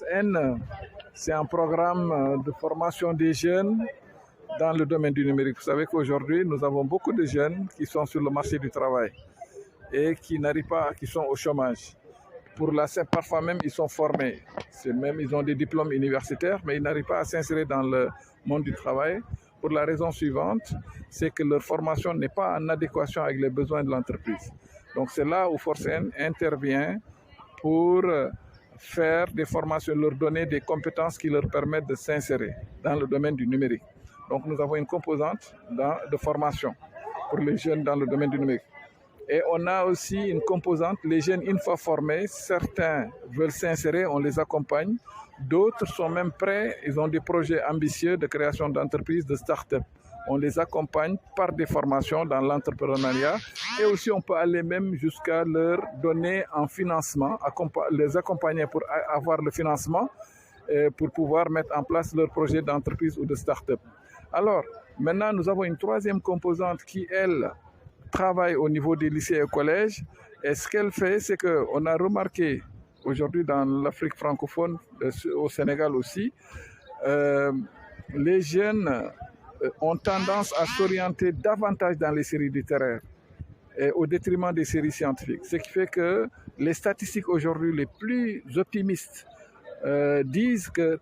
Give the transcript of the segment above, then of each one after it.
Force N, c'est un programme de formation des jeunes dans le domaine du numérique. Vous savez qu'aujourd'hui, nous avons beaucoup de jeunes qui sont sur le marché du travail et qui n'arrivent pas, qui sont au chômage. Parfois même, ils sont formés. Ils ont des diplômes universitaires, mais ils n'arrivent pas à s'insérer dans le monde du travail. Pour la raison suivante, c'est que leur formation n'est pas en adéquation avec les besoins de l'entreprise. Donc c'est là où Force N intervient pour faire des formations, leur donner des compétences qui leur permettent de s'insérer dans le domaine du numérique. Donc nous avons une composante de formation pour les jeunes dans le domaine du numérique. Et on a aussi une composante, les jeunes, une fois formés, certains veulent s'insérer, on les accompagne. D'autres sont même prêts, ils ont des projets ambitieux de création d'entreprises, de start-up. On les accompagne par des formations dans l'entrepreneuriat et aussi on peut aller même jusqu'à leur donner un financement, les accompagner pour avoir le financement pour pouvoir mettre en place leur projet d'entreprise ou de start-up. Alors, maintenant, nous avons une troisième composante qui, elle, travaille au niveau des lycées et collèges. Et ce qu'elle fait, c'est qu'on a remarqué aujourd'hui dans l'Afrique francophone, au Sénégal aussi, les jeunes ont tendance à s'orienter davantage dans les séries littéraires et au détriment des séries scientifiques. Ce qui fait que les statistiques aujourd'hui les plus optimistes disent que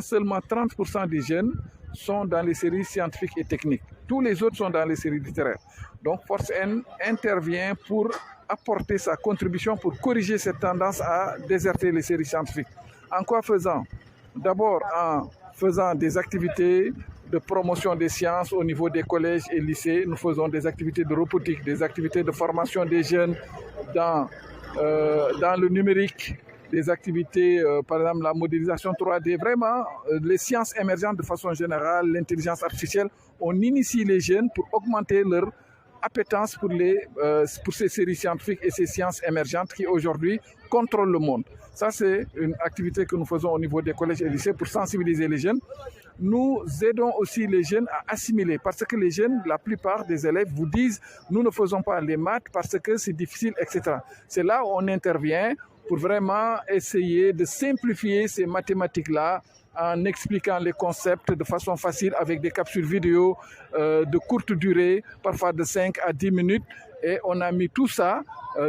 seulement 30% des jeunes sont dans les séries scientifiques et techniques. Tous les autres sont dans les séries littéraires. Donc Force N intervient pour apporter sa contribution pour corriger cette tendance à déserter les séries scientifiques. En quoi faisant? D'abord en faisant des activités de promotion des sciences au niveau des collèges et lycées. Nous faisons des activités de robotique, des activités de formation des jeunes dans le numérique, des activités, par exemple la modélisation 3D, vraiment les sciences émergentes de façon générale, l'intelligence artificielle. On initie les jeunes pour augmenter leur appétence pour ces séries scientifiques et ces sciences émergentes qui aujourd'hui contrôlent le monde. Ça, c'est une activité que nous faisons au niveau des collèges et lycées pour sensibiliser les jeunes. Nous aidons aussi les jeunes à assimiler parce que les jeunes, la plupart des élèves vous disent « nous ne faisons pas les maths parce que c'est difficile, etc. » C'est là où on intervient pour vraiment essayer de simplifier ces mathématiques-là en expliquant les concepts de façon facile avec des capsules vidéo de courte durée, parfois de 5 à 10 minutes. Et on a mis tout ça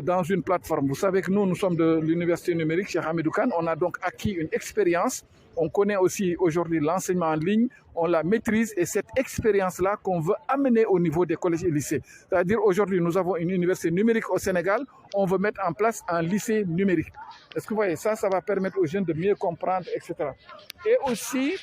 dans une plateforme. Vous savez que nous sommes de l'Université numérique chez Hamidou Kane. On a donc acquis une expérience. On connaît aussi aujourd'hui l'enseignement en ligne, on la maîtrise et cette expérience-là qu'on veut amener au niveau des collèges et lycées. C'est-à-dire aujourd'hui, nous avons une université numérique au Sénégal, on veut mettre en place un lycée numérique. Est-ce que vous voyez, ça va permettre aux jeunes de mieux comprendre, etc. Et aussi,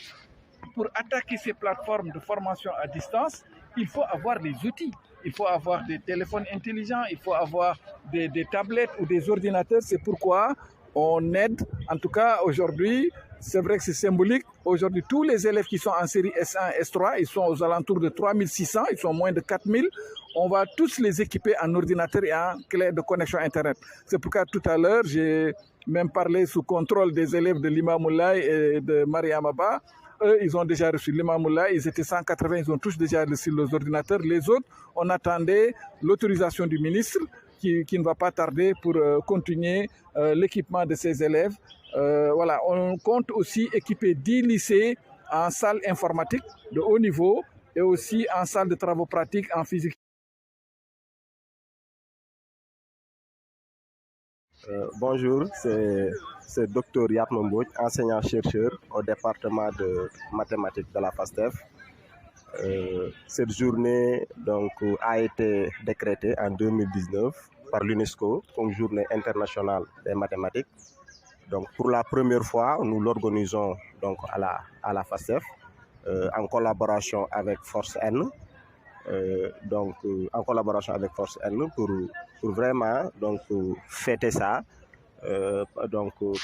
pour attaquer ces plateformes de formation à distance, il faut avoir des outils. Il faut avoir des téléphones intelligents, il faut avoir des tablettes ou des ordinateurs. C'est pourquoi on aide, en tout cas aujourd'hui, c'est vrai que c'est symbolique. Aujourd'hui, tous les élèves qui sont en série S1, S3, ils sont aux alentours de 3600, ils sont moins de 4000. On va tous les équiper en ordinateur et en clé de connexion Internet. C'est pourquoi tout à l'heure, j'ai même parlé sous contrôle des élèves de l'Imamoulaye et de Mariamaba. Eux, ils ont déjà reçu l'Imamoulaye, ils étaient 180, ils ont tous déjà reçu les ordinateurs. Les autres, on attendait l'autorisation du ministre qui ne va pas tarder pour continuer l'équipement de ces élèves. Voilà, on compte aussi équiper 10 lycées en salle informatique de haut niveau et aussi en salle de travaux pratiques en physique. Bonjour, c'est Dr Yatma Mbodj, enseignant-chercheur au département de mathématiques de la FASTEF. Cette journée donc, a été décrétée en 2019 par l'UNESCO comme journée internationale des mathématiques. Donc, pour la première fois, nous l'organisons donc à la FASTEF en collaboration avec Force N. En collaboration avec Force N pour vraiment donc, fêter ça,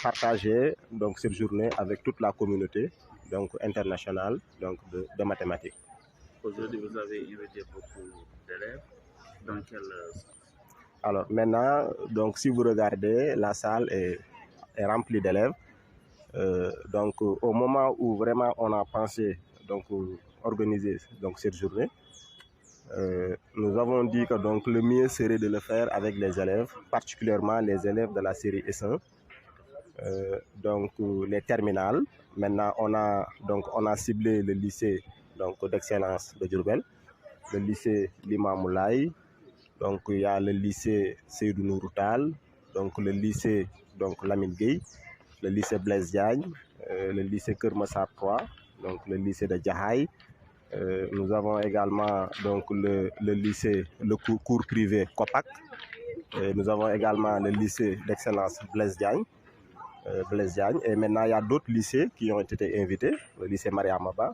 partager donc, cette journée avec toute la communauté donc, internationale donc, de mathématiques. Aujourd'hui, vous avez invité beaucoup d'élèves. Dans quel sens? Alors maintenant, donc, si vous regardez, la salle est remplie d'élèves. Donc au moment où vraiment on a pensé donc, organiser donc, cette journée, nous avons dit que donc, le mieux serait de le faire avec les élèves, particulièrement les élèves de la série S1, donc les terminales. Maintenant, on a ciblé le lycée d'excellence de Diourbel, le lycée Limamoulaye, donc il y a le lycée Seydou Nourou Tall, donc le lycée Lamine Gueye, le lycée Blaise Diagne, le lycée Keur Massar 3, donc le lycée de Jaxaay. Nous avons également donc le cours privé Copac. Nous avons également le lycée d'excellence Blaise Diagne. Et maintenant il y a d'autres lycées qui ont été invités, le lycée Mariama Ba.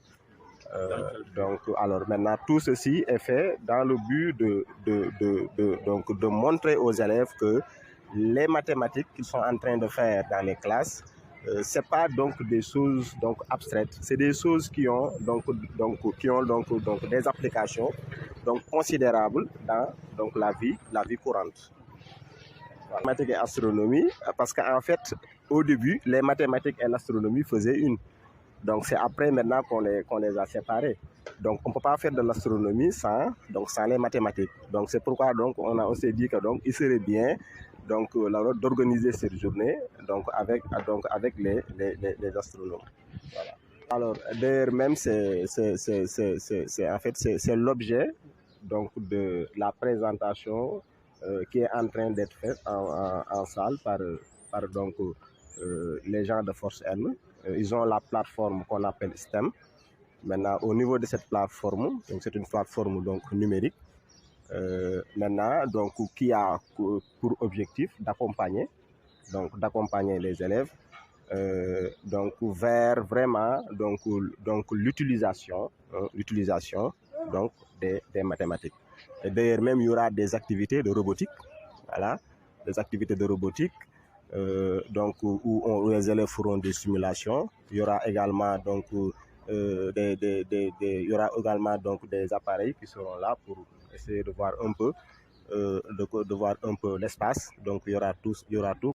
Donc alors maintenant tout ceci est fait dans le but de montrer aux élèves que les mathématiques qu'ils sont en train de faire dans les classes, c'est pas donc des choses abstraites, c'est des choses qui ont des applications considérables dans la vie courante. Voilà. Mathématiques et astronomie, parce qu'en fait au début les mathématiques et l'astronomie faisaient une. Donc c'est après maintenant qu'on les a séparés. Donc on ne peut pas faire de l'astronomie sans les mathématiques. Donc c'est pourquoi on a aussi dit que il serait bien d'organiser cette journée avec les astronomes. Voilà. Alors d'ailleurs même c'est l'objet de la présentation qui est en train d'être faite en salle par les gens de Force N. Ils ont la plateforme qu'on appelle STEM. Maintenant, au niveau de cette plateforme, c'est une plateforme numérique. Maintenant, qui a pour objectif d'accompagner les élèves vers vraiment l'utilisation des mathématiques. Et d'ailleurs même il y aura des activités de robotique, voilà, des activités de robotique. Où les élèves feront des simulations. Il y aura également des appareils qui seront là pour essayer de voir un peu l'espace. Donc il y aura tout